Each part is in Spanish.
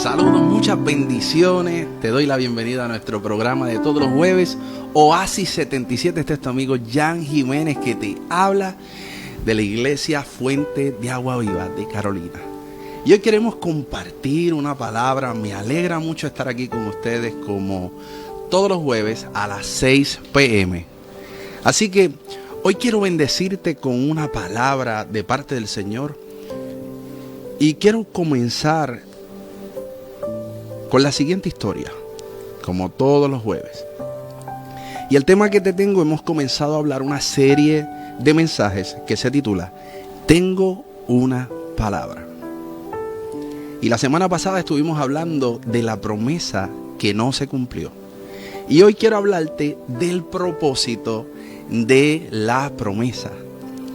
Saludos, muchas bendiciones. Te doy la bienvenida a nuestro programa de todos los jueves, Oasis 77. Este es tu amigo Jan Jiménez que te habla de la iglesia Fuente de Agua Viva de Carolina. Y hoy queremos compartir una palabra. Me alegra mucho estar aquí con ustedes como todos los jueves a las 6 p.m. Así que hoy quiero bendecirte con una palabra de parte del Señor. Y quiero comenzar con la siguiente historia, como todos los jueves. Y el tema que te tengo, hemos comenzado a hablar una serie de mensajes que se titula Tengo una palabra. Y la semana pasada estuvimos hablando de la promesa que no se cumplió. Y hoy quiero hablarte del propósito de la promesa.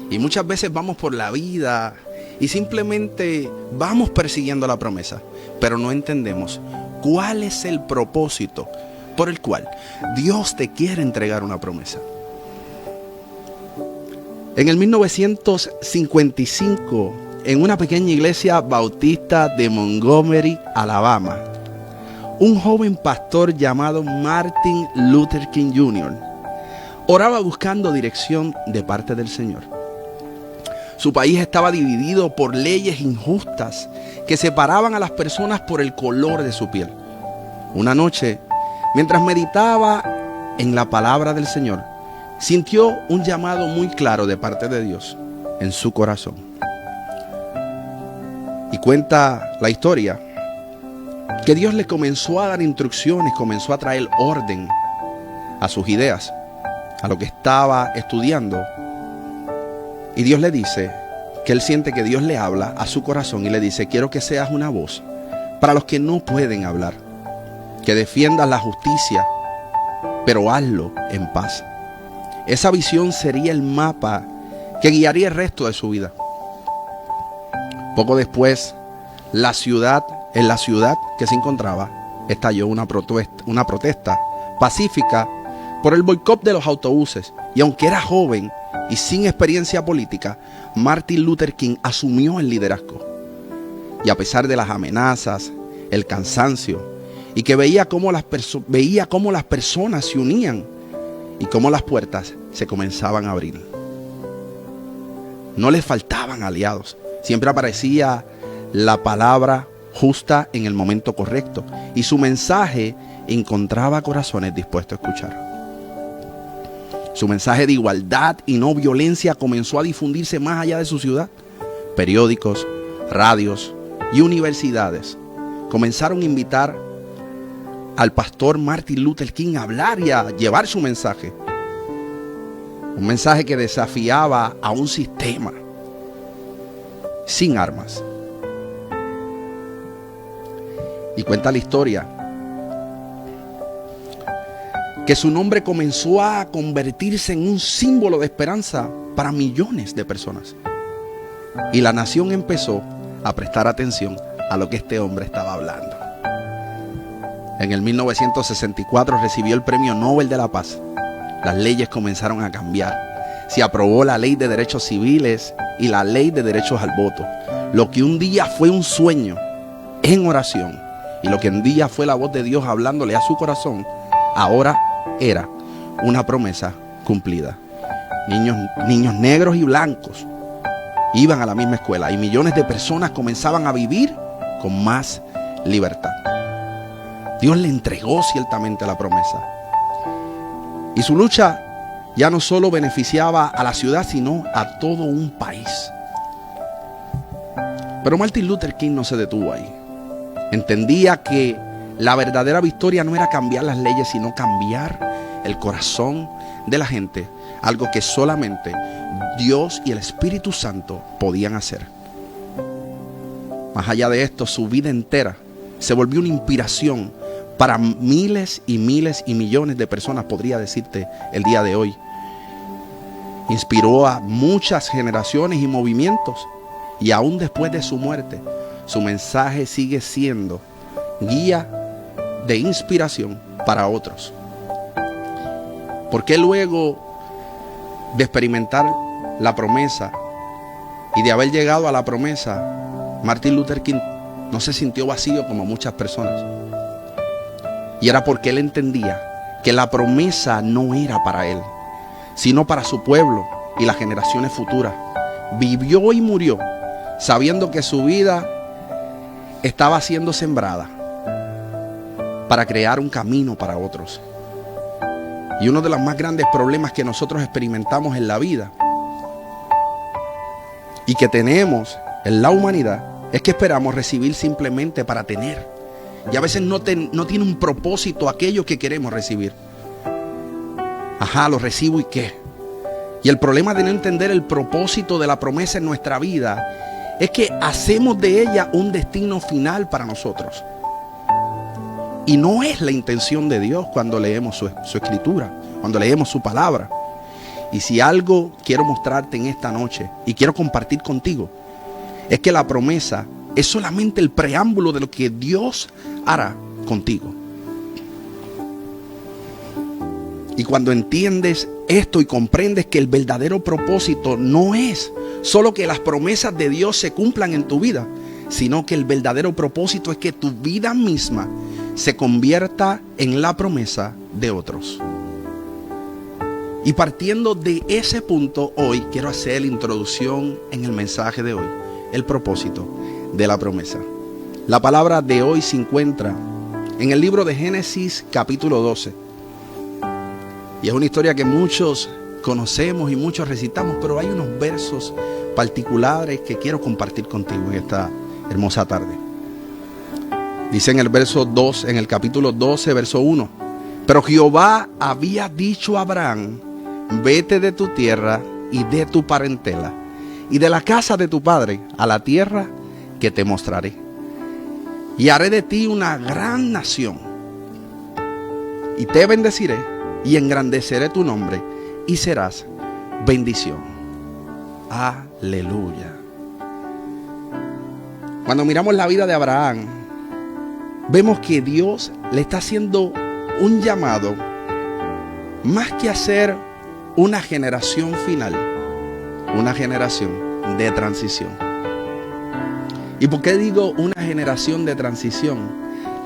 Y muchas veces vamos por la vida y simplemente vamos persiguiendo la promesa, pero no entendemos cuál es el propósito por el cual Dios te quiere entregar una promesa. En el 1955, en una pequeña iglesia bautista de Montgomery, Alabama, un joven pastor llamado Martin Luther King Jr. oraba buscando dirección de parte del Señor. Su país estaba dividido por leyes injustas que separaban a las personas por el color de su piel. Una noche, mientras meditaba en la palabra del Señor, sintió un llamado muy claro de parte de Dios en su corazón. Y cuenta la historia que Dios le comenzó a dar instrucciones, comenzó a traer orden a sus ideas, a lo que estaba estudiando. Y Dios le dice que él siente que Dios le habla a su corazón y le dice: quiero que seas una voz para los que no pueden hablar, que defiendas la justicia, pero hazlo en paz. Esa visión sería el mapa que guiaría el resto de su vida. Poco después, en la ciudad que se encontraba, estalló una protesta pacífica por el boicot de los autobuses. Y aunque era joven y sin experiencia política, Martin Luther King asumió el liderazgo. Y a pesar de las amenazas, el cansancio, y que veía cómo las personas se unían y cómo las puertas se comenzaban a abrir. No les faltaban aliados. Siempre aparecía la palabra justa en el momento correcto, y su mensaje encontraba corazones dispuestos a escuchar. Su mensaje de igualdad y no violencia comenzó a difundirse más allá de su ciudad. Periódicos, radios y universidades comenzaron a invitar al pastor Martin Luther King a hablar y a llevar su mensaje. Un mensaje que desafiaba a un sistema sin armas. Y cuenta la historia que su nombre comenzó a convertirse en un símbolo de esperanza para millones de personas. Y la nación empezó a prestar atención a lo que este hombre estaba hablando. En el 1964 recibió el Premio Nobel de la Paz. Las leyes comenzaron a cambiar. Se aprobó la Ley de Derechos Civiles y la Ley de Derechos al Voto. Lo que un día fue un sueño en oración, y lo que un día fue la voz de Dios hablándole a su corazón, ahora era una promesa cumplida. Niños negros y blancos iban a la misma escuela, y millones de personas comenzaban a vivir con más libertad. Dios le entregó ciertamente la promesa. Y su lucha ya no solo beneficiaba a la ciudad, sino a todo un país. Pero Martin Luther King no se detuvo ahí. Entendía que la verdadera victoria no era cambiar las leyes, sino cambiar el corazón de la gente. Algo que solamente Dios y el Espíritu Santo podían hacer. Más allá de esto, su vida entera se volvió una inspiración para miles y miles y millones de personas, podría decirte el día de hoy. Inspiró a muchas generaciones y movimientos, y aún después de su muerte, su mensaje sigue siendo guía de inspiración para otros. Porque luego de experimentar la promesa y de haber llegado a la promesa, Martin Luther King no se sintió vacío como muchas personas. Y era porque él entendía que la promesa no era para él, sino para su pueblo y las generaciones futuras. Vivió y murió sabiendo que su vida estaba siendo sembrada para crear un camino para otros. Y uno de los más grandes problemas que nosotros experimentamos en la vida y que tenemos en la humanidad es que esperamos recibir simplemente para tener. Y a veces no tiene un propósito aquello que queremos recibir. Ajá, lo recibo y qué. Y el problema de no entender el propósito de la promesa en nuestra vida es que hacemos de ella un destino final para nosotros. Y no es la intención de Dios cuando leemos su escritura, cuando leemos su palabra. Y si algo quiero mostrarte en esta noche y quiero compartir contigo, es que la promesa es solamente el preámbulo de lo que Dios hará contigo. Y cuando entiendes esto y comprendes que el verdadero propósito no es solo que las promesas de Dios se cumplan en tu vida, sino que el verdadero propósito es que tu vida misma se convierta en la promesa de otros. Y partiendo de ese punto, hoy quiero hacer la introducción en el mensaje de hoy, el propósito de la promesa. La palabra de hoy se encuentra en el libro de Génesis capítulo 12. Y es una historia que muchos conocemos y muchos recitamos, pero hay unos versos particulares que quiero compartir contigo en esta hermosa tarde. Dice en el verso 2, en el capítulo 12, verso 1: pero Jehová había dicho a Abraham: vete de tu tierra y de tu parentela y de la casa de tu padre a la tierra que te mostraré. Y haré de ti una gran nación, y te bendeciré, y engrandeceré tu nombre, y serás bendición. Aleluya. Cuando miramos la vida de Abraham, vemos que Dios le está haciendo un llamado, más que hacer una generación final, una generación de transición. ¿Y por qué digo una generación de transición?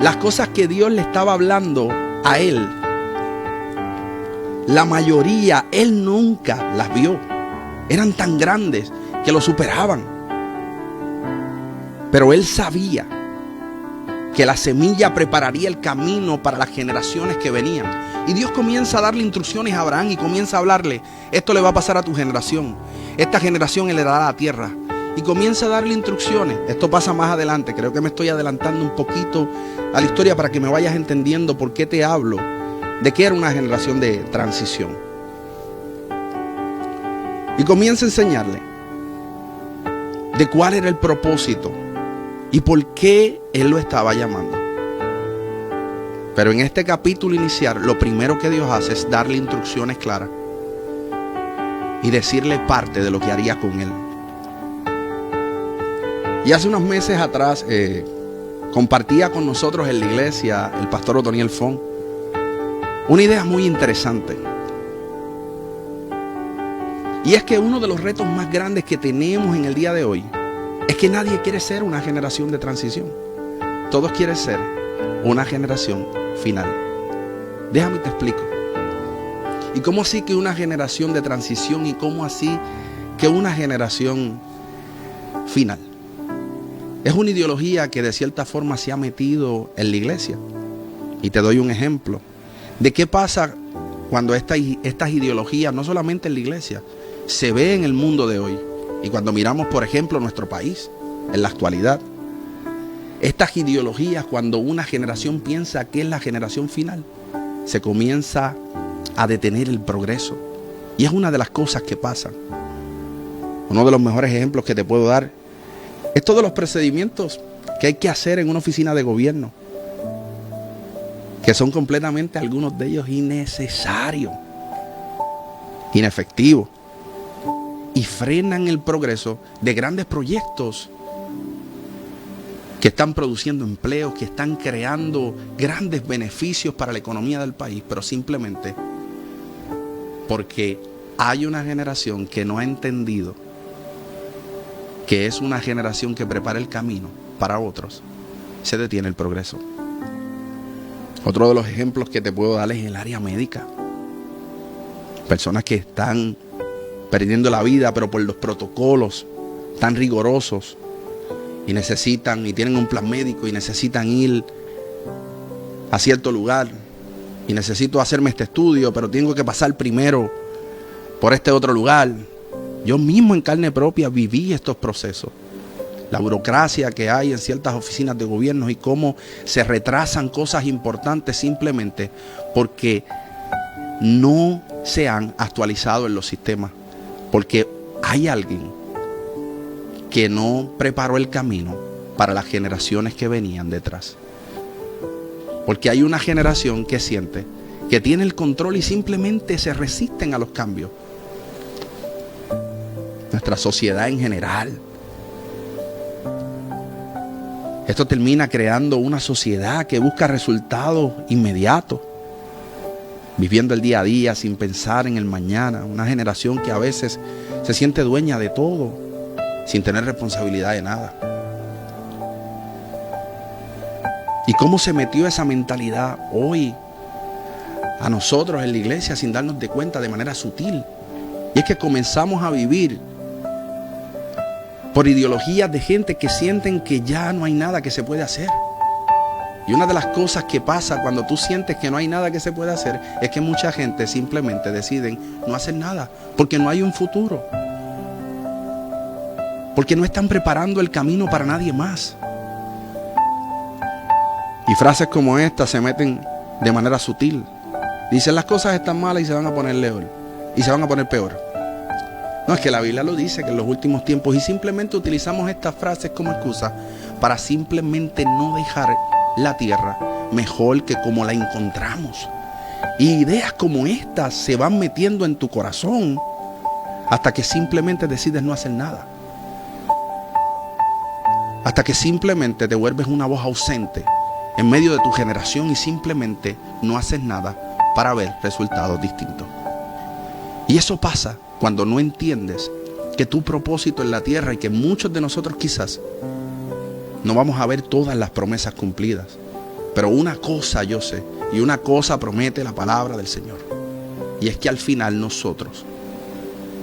Las cosas que Dios le estaba hablando a él, la mayoría él nunca las vio. Eran tan grandes que lo superaban. Pero él sabía que la semilla prepararía el camino para las generaciones que venían. Y Dios comienza a darle instrucciones a Abraham y comienza a hablarle: esto le va a pasar a tu generación. Esta generación heredará la tierra. Y comienza a darle instrucciones. Esto pasa más adelante. Creo que me estoy adelantando un poquito a la historia para que me vayas entendiendo por qué te hablo de que era una generación de transición. Y comienza a enseñarle de cuál era el propósito y por qué él lo estaba llamando. Pero en este capítulo inicial, lo primero que Dios hace es darle instrucciones claras y decirle parte de lo que haría con él. Y hace unos meses atrás compartía con nosotros en la iglesia el pastor Otoniel Fon una idea muy interesante. Y es que uno de los retos más grandes que tenemos en el día de hoy es que nadie quiere ser una generación de transición. Todos quieren ser una generación final. Déjame te explico. ¿Y cómo así que una generación de transición? ¿Y cómo así que una generación final? Es una ideología que de cierta forma se ha metido en la iglesia. Y te doy un ejemplo de qué pasa cuando estas ideologías, no solamente en la iglesia, se ve en el mundo de hoy. Y cuando miramos, por ejemplo, nuestro país, en la actualidad, estas ideologías, cuando una generación piensa que es la generación final, se comienza a detener el progreso. Y es una de las cosas que pasan. Uno de los mejores ejemplos que te puedo dar es todos los procedimientos que hay que hacer en una oficina de gobierno, que son completamente, algunos de ellos, innecesarios, inefectivos, y frenan el progreso de grandes proyectos que están produciendo empleos, que están creando grandes beneficios para la economía del país, pero simplemente porque hay una generación que no ha entendido que es una generación que prepara el camino para otros, se detiene el progreso. Otro de los ejemplos que te puedo dar es el área médica. Personas que están perdiendo la vida, pero por los protocolos tan rigurosos, y necesitan, y tienen un plan médico, y necesitan ir a cierto lugar, y necesito hacerme este estudio, pero tengo que pasar primero por este otro lugar. Yo mismo en carne propia viví estos procesos. La burocracia que hay en ciertas oficinas de gobierno y cómo se retrasan cosas importantes simplemente porque no se han actualizado en los sistemas. Porque hay alguien que no preparó el camino para las generaciones que venían detrás. Porque hay una generación que siente que tiene el control y simplemente se resisten a los cambios. Nuestra sociedad en general. Esto termina creando una sociedad que busca resultados inmediatos, viviendo el día a día sin pensar en el mañana. Una generación que a veces se siente dueña de todo, sin tener responsabilidad de nada. ¿Y cómo se metió esa mentalidad hoy a nosotros en la iglesia sin darnos de cuenta de manera sutil? Y es que comenzamos a vivir por ideologías de gente que sienten que ya no hay nada que se puede hacer. Y una de las cosas que pasa cuando tú sientes que no hay nada que se puede hacer es que mucha gente simplemente deciden no hacer nada porque no hay un futuro, porque no están preparando el camino para nadie más. Y frases como esta se meten de manera sutil. Dicen las cosas están malas y se van a poner peor, y se van a poner peor. No, es que la Biblia lo dice, que en los últimos tiempos, y simplemente utilizamos estas frases como excusa para simplemente no dejar la tierra mejor que como la encontramos. Y ideas como estas se van metiendo en tu corazón hasta que simplemente decides no hacer nada. Hasta que simplemente te vuelves una voz ausente en medio de tu generación y simplemente no haces nada para ver resultados distintos. Y eso pasa cuando no entiendes que tu propósito en la tierra y que muchos de nosotros quizás no vamos a ver todas las promesas cumplidas. Pero una cosa yo sé y una cosa promete la palabra del Señor. Y es que al final nosotros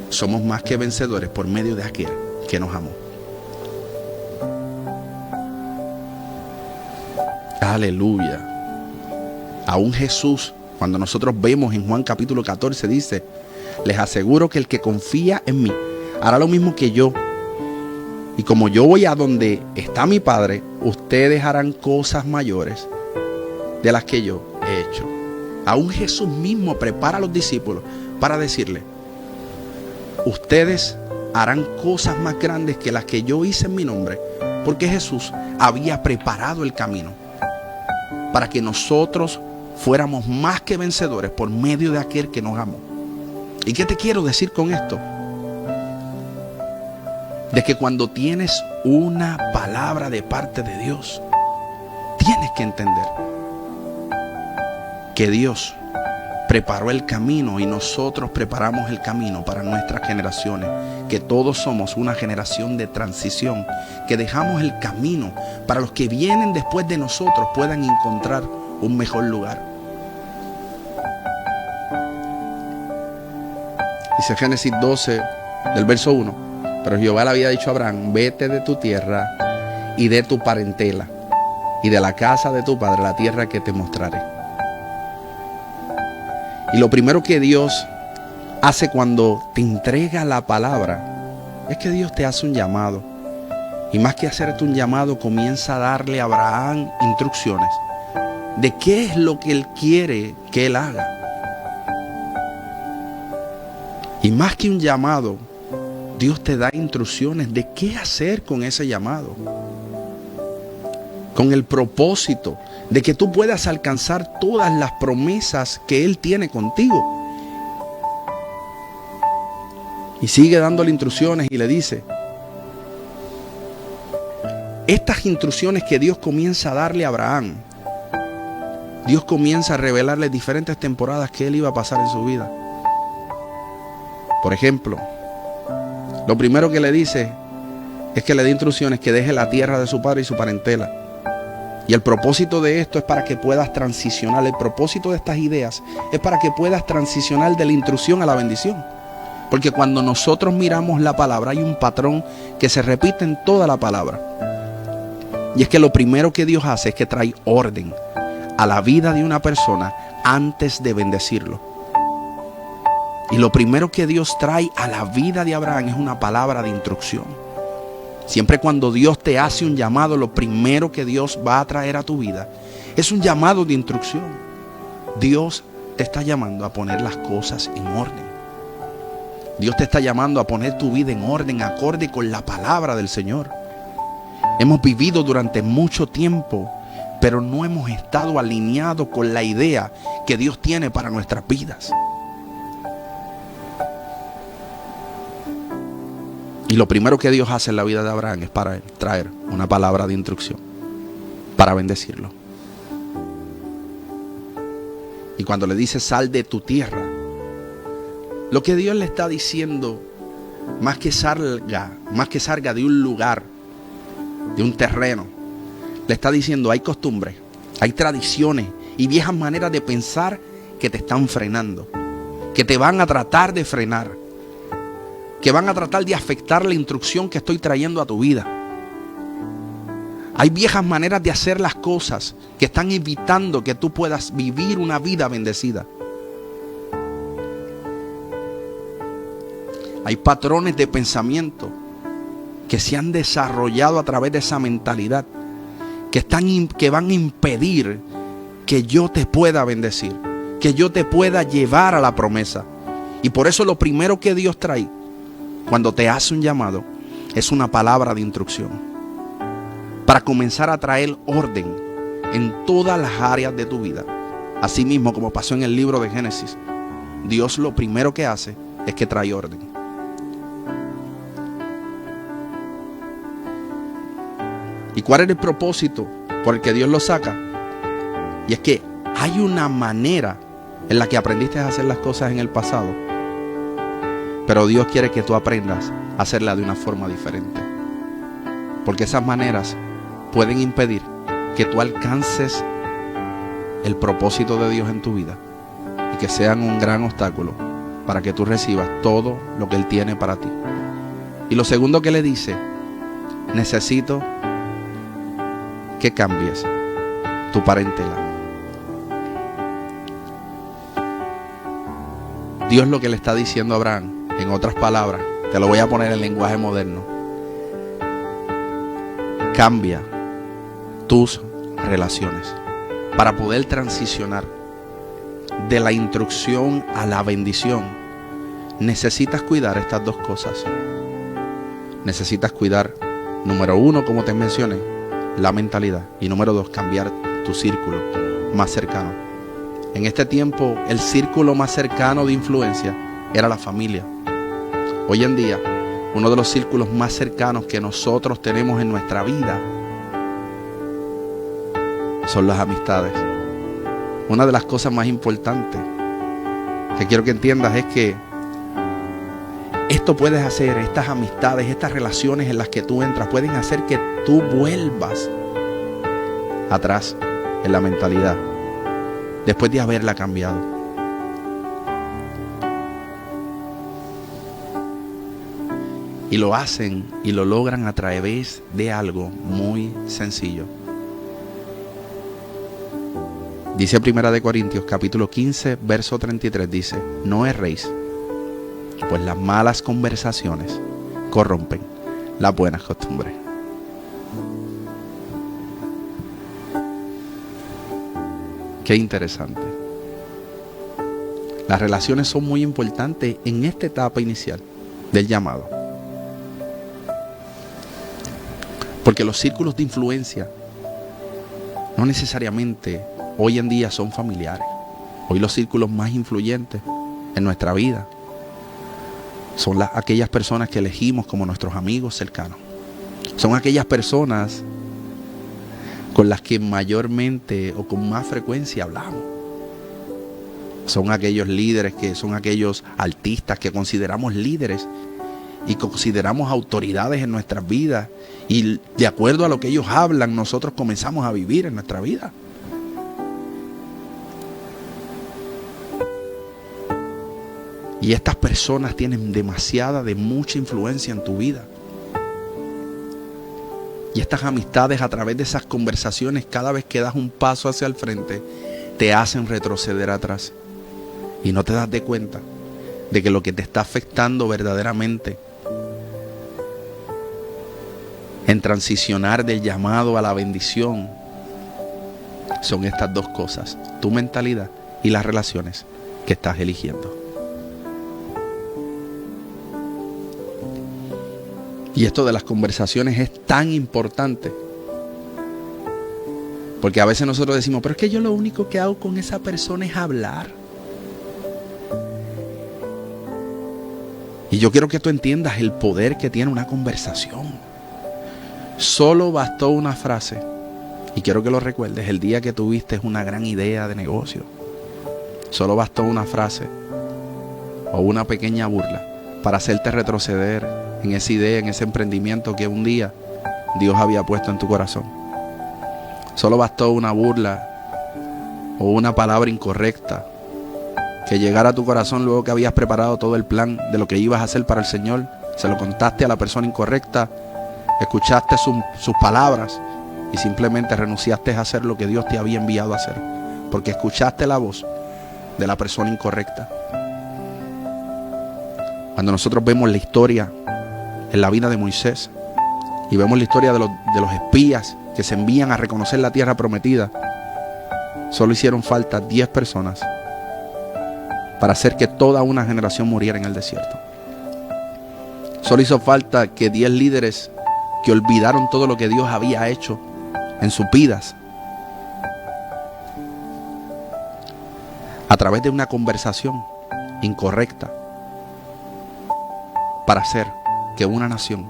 somos más que vencedores por medio de aquel que nos amó. Aleluya. Aún Jesús, cuando nosotros vemos en Juan capítulo 14, dice: les aseguro que el que confía en mí hará lo mismo que yo. Y como yo voy a donde está mi Padre, ustedes harán cosas mayores de las que yo he hecho. Aún Jesús mismo prepara a los discípulos para decirle: ustedes harán cosas más grandes que las que yo hice en mi nombre. Porque Jesús había preparado el camino para que nosotros fuéramos más que vencedores por medio de aquel que nos amó. ¿Y qué te quiero decir con esto? De que cuando tienes una palabra de parte de Dios, tienes que entender que Dios preparó el camino y nosotros preparamos el camino para nuestras generaciones, que todos somos una generación de transición, que dejamos el camino para los que vienen después de nosotros puedan encontrar un mejor lugar. Dice Génesis 12, del verso 1: pero Jehová le había dicho a Abraham: vete de tu tierra y de tu parentela y de la casa de tu padre, la tierra que te mostraré. Y lo primero que Dios hace cuando te entrega la palabra es que Dios te hace un llamado. Y más que hacerte un llamado, comienza a darle a Abraham instrucciones de qué es lo que Él quiere que él haga. Y más que un llamado, Dios te da instrucciones de qué hacer con ese llamado, con el propósito de que tú puedas alcanzar todas las promesas que Él tiene contigo. Y sigue dándole instrucciones y le dice: estas instrucciones que Dios comienza a darle a Abraham, Dios comienza a revelarle diferentes temporadas que él iba a pasar en su vida. Por ejemplo, lo primero que le dice es que le dé instrucciones que deje la tierra de su padre y su parentela. Y el propósito de esto es para que puedas transicionar. El propósito de estas ideas es para que puedas transicionar de la intrusión a la bendición. Porque cuando nosotros miramos la palabra, hay un patrón que se repite en toda la palabra. Y es que lo primero que Dios hace es que trae orden a la vida de una persona antes de bendecirlo. Y lo primero que Dios trae a la vida de Abraham es una palabra de instrucción. Siempre cuando Dios te hace un llamado, lo primero que Dios va a traer a tu vida es un llamado de instrucción. Dios te está llamando a poner las cosas en orden. Dios te está llamando a poner tu vida en orden, acorde con la palabra del Señor. Hemos vivido durante mucho tiempo, pero no hemos estado alineados con la idea que Dios tiene para nuestras vidas. Y lo primero que Dios hace en la vida de Abraham es para él traer una palabra de instrucción para bendecirlo. Y cuando le dice sal de tu tierra, lo que Dios le está diciendo, más que salga de un lugar, de un terreno, le está diciendo hay costumbres, hay tradiciones y viejas maneras de pensar que te están frenando, que te van a tratar de frenar, que van a tratar de afectar la instrucción que estoy trayendo a tu vida. Hay viejas maneras de hacer las cosas que están evitando que tú puedas vivir una vida bendecida. Hay patrones de pensamiento que se han desarrollado a través de esa mentalidad que van a impedir que yo te pueda bendecir, que yo te pueda llevar a la promesa. Y por eso lo primero que Dios trae cuando te hace un llamado es una palabra de instrucción para comenzar a traer orden en todas las áreas de tu vida. Así mismo como pasó en el libro de Génesis, Dios lo primero que hace es que trae orden. ¿Y cuál es el propósito por el que Dios lo saca? Y es que hay una manera en la que aprendiste a hacer las cosas en el pasado, pero Dios quiere que tú aprendas a hacerla de una forma diferente. Porque esas maneras pueden impedir que tú alcances el propósito de Dios en tu vida y que sean un gran obstáculo para que tú recibas todo lo que Él tiene para ti. Y lo segundo que le dice, necesito que cambies tu parentela. Dios lo que le está diciendo a Abraham, en otras palabras, te lo voy a poner en lenguaje moderno: cambia tus relaciones para poder transicionar de la instrucción a la bendición. Necesitas cuidar estas dos cosas. Necesitas cuidar, número uno, como te mencioné, la mentalidad, y número dos, cambiar tu círculo más cercano. En este tiempo, el círculo más cercano de influencia era la familia. Hoy en día, uno de los círculos más cercanos que nosotros tenemos en nuestra vida son las amistades. Una de las cosas más importantes que quiero que entiendas es que esto puedes hacer, estas amistades, estas relaciones en las que tú entras, pueden hacer que tú vuelvas atrás en la mentalidad después de haberla cambiado. Y lo hacen y lo logran a través de algo muy sencillo. Dice 1 Corintios capítulo 15, verso 33, dice: no erréis, pues las malas conversaciones corrompen las buenas costumbres. Qué interesante. Las relaciones son muy importantes en esta etapa inicial del llamado. Porque los círculos de influencia no necesariamente hoy en día son familiares. Hoy los círculos más influyentes en nuestra vida son aquellas personas que elegimos como nuestros amigos cercanos. Son aquellas personas con las que mayormente o con más frecuencia hablamos. Son aquellos líderes, que son aquellos artistas que consideramos líderes y consideramos autoridades en nuestras vidas, y de acuerdo a lo que ellos hablan, nosotros comenzamos a vivir en nuestra vida. Y estas personas tienen de mucha influencia en tu vida. Y estas amistades, a través de esas conversaciones, cada vez que das un paso hacia el frente, te hacen retroceder atrás. Y no te das de cuenta de que lo que te está afectando verdaderamente en transicionar del llamado a la bendición son estas dos cosas: tu mentalidad y las relaciones que estás eligiendo. Y esto de las conversaciones es tan importante, porque a veces nosotros decimos, pero es que yo lo único que hago con esa persona es hablar. Y yo quiero que tú entiendas el poder que tiene una conversación. Solo bastó una frase, y quiero que lo recuerdes, el día que tuviste una gran idea de negocio. Solo bastó una frase o una pequeña burla para hacerte retroceder en esa idea, en ese emprendimiento que un día Dios había puesto en tu corazón. Solo bastó una burla o una palabra incorrecta que llegara a tu corazón luego que habías preparado todo el plan de lo que ibas a hacer para el Señor. Se lo contaste a la persona incorrecta, escuchaste sus palabras y simplemente renunciaste a hacer lo que Dios te había enviado a hacer, porque escuchaste la voz de la persona incorrecta. Cuando nosotros vemos la historia en la vida de Moisés y vemos la historia de los espías que se envían a reconocer la tierra prometida, solo hicieron falta 10 personas para hacer que toda una generación muriera en el desierto. Solo hizo falta que 10 líderes que olvidaron todo lo que Dios había hecho en sus vidas, a través de una conversación incorrecta, para hacer que una nación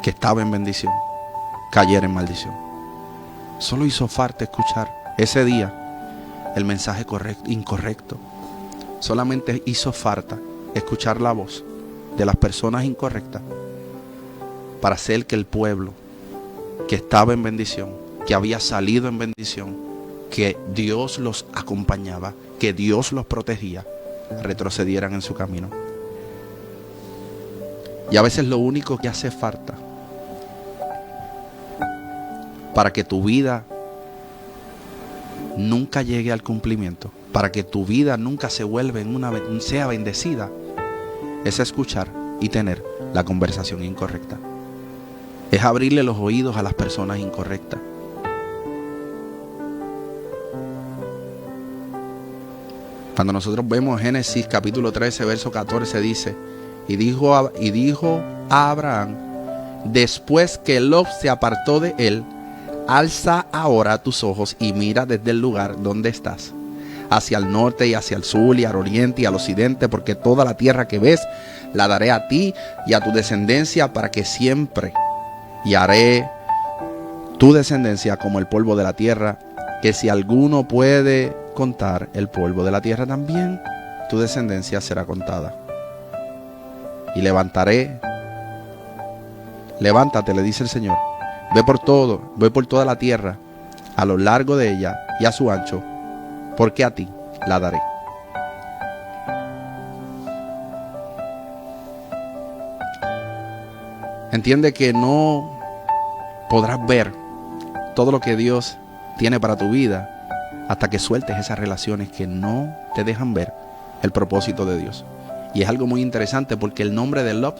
que estaba en bendición cayera en maldición. Solo hizo falta escuchar ese día el mensaje incorrecto. Solamente hizo falta escuchar la voz de las personas incorrectas para hacer que el pueblo que estaba en bendición, que había salido en bendición, que Dios los acompañaba, que Dios los protegía, retrocedieran en su camino. Y a veces lo único que hace falta para que tu vida nunca llegue al cumplimiento, para que tu vida nunca sea bendecida, es escuchar y tener la conversación incorrecta. Es abrirle los oídos a las personas incorrectas. Cuando nosotros vemos Génesis capítulo 13, verso 14, dice: Y dijo a Abraham, después que Lot se apartó de él, alza ahora tus ojos y mira desde el lugar donde estás, hacia el norte y hacia el sur y al oriente y al occidente, porque toda la tierra que ves la daré a ti y a tu descendencia para que siempre, y haré tu descendencia como el polvo de la tierra, que si alguno puede contar el polvo de la tierra, también tu descendencia será contada. Y levántate, le dice el Señor, ve por toda la tierra, a lo largo de ella y a su ancho, porque a ti la daré. Entiende que no podrás ver todo lo que Dios tiene para tu vida hasta que sueltes esas relaciones que no te dejan ver el propósito de Dios. Y es algo muy interesante porque el nombre de Lot,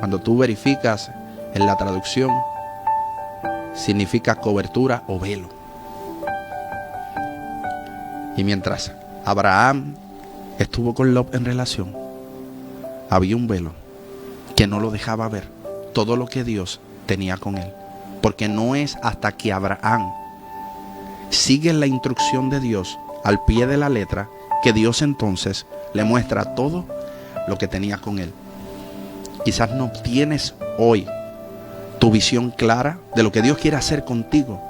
cuando tú verificas en la traducción, significa cobertura o velo. Y mientras Abraham estuvo con Lot en relación, había un velo que no lo dejaba ver todo lo que Dios tenía con él. Porque no es hasta que Abraham sigue la instrucción de Dios al pie de la letra que Dios entonces le muestra todo lo que tenía con él. Quizás no tienes hoy tu visión clara de lo que Dios quiere hacer contigo,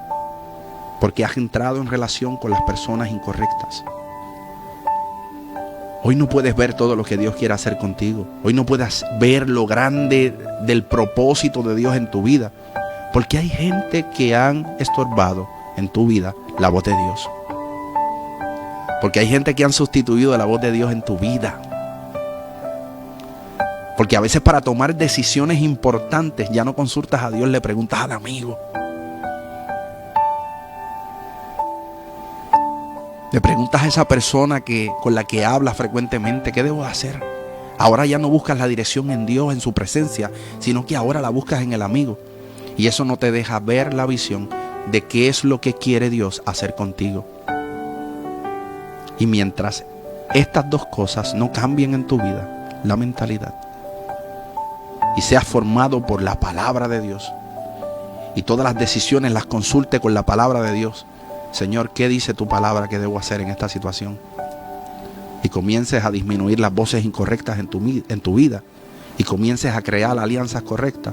porque has entrado en relación con las personas incorrectas. Hoy no puedes ver todo lo que Dios quiere hacer contigo. Hoy no puedes ver lo grande del propósito de Dios en tu vida. Porque hay gente que han estorbado en tu vida la voz de Dios. Porque hay gente que han sustituido la voz de Dios en tu vida. Porque a veces para tomar decisiones importantes ya no consultas a Dios, le preguntas al amigo. Le preguntas a esa persona con la que hablas frecuentemente, ¿qué debo hacer? Ahora ya no buscas la dirección en Dios, en su presencia, sino que ahora la buscas en el amigo. Y eso no te deja ver la visión de qué es lo que quiere Dios hacer contigo. Y mientras estas dos cosas no cambien en tu vida, la mentalidad, y seas formado por la palabra de Dios, y todas las decisiones las consulte con la palabra de Dios, Señor, ¿qué dice tu palabra que debo hacer en esta situación? Y comiences a disminuir las voces incorrectas en tu vida, y comiences a crear alianzas correctas,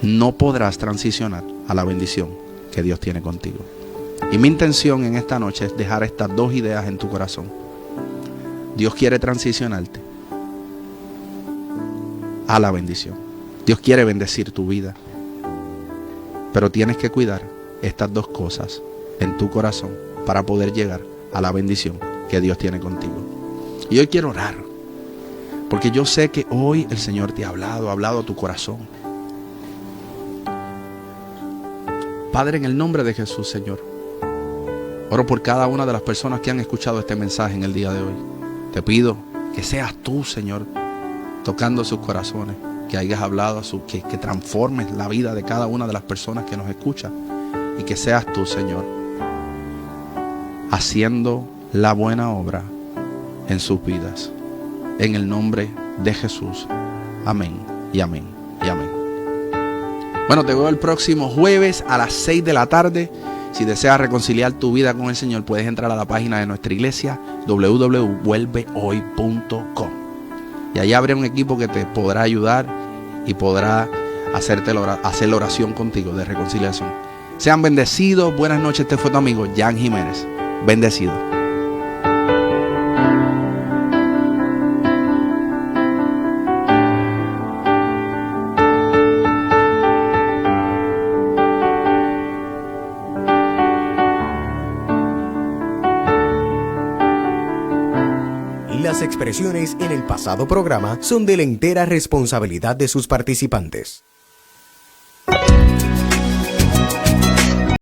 no podrás transicionar a la bendición que Dios tiene contigo. Y mi intención en esta noche es dejar estas dos ideas en tu corazón. Dios quiere transicionarte a la bendición. Dios quiere bendecir tu vida. Pero tienes que cuidar estas dos cosas en tu corazón para poder llegar a la bendición que Dios tiene contigo. Y hoy quiero orar, porque yo sé que hoy el Señor te ha hablado a tu corazón. Padre, en el nombre de Jesús, Señor, oro por cada una de las personas que han escuchado este mensaje en el día de hoy. Te pido que seas tú, Señor, tocando sus corazones, que hayas hablado que transformes la vida de cada una de las personas que nos escuchan, y que seas tú, Señor, haciendo la buena obra en sus vidas. En el nombre de Jesús. Amén y amén y amén. Bueno, te veo el próximo jueves a las 6 de la tarde. Si deseas reconciliar tu vida con el Señor, puedes entrar a la página de nuestra iglesia, www.vuelvehoy.com. Y allá habrá un equipo que te podrá ayudar y podrá hacer la oración contigo de reconciliación. Sean bendecidos. Buenas noches. Este fue tu amigo Jan Jiménez. Bendecido. Las expresiones en el pasado programa son de la entera responsabilidad de sus participantes.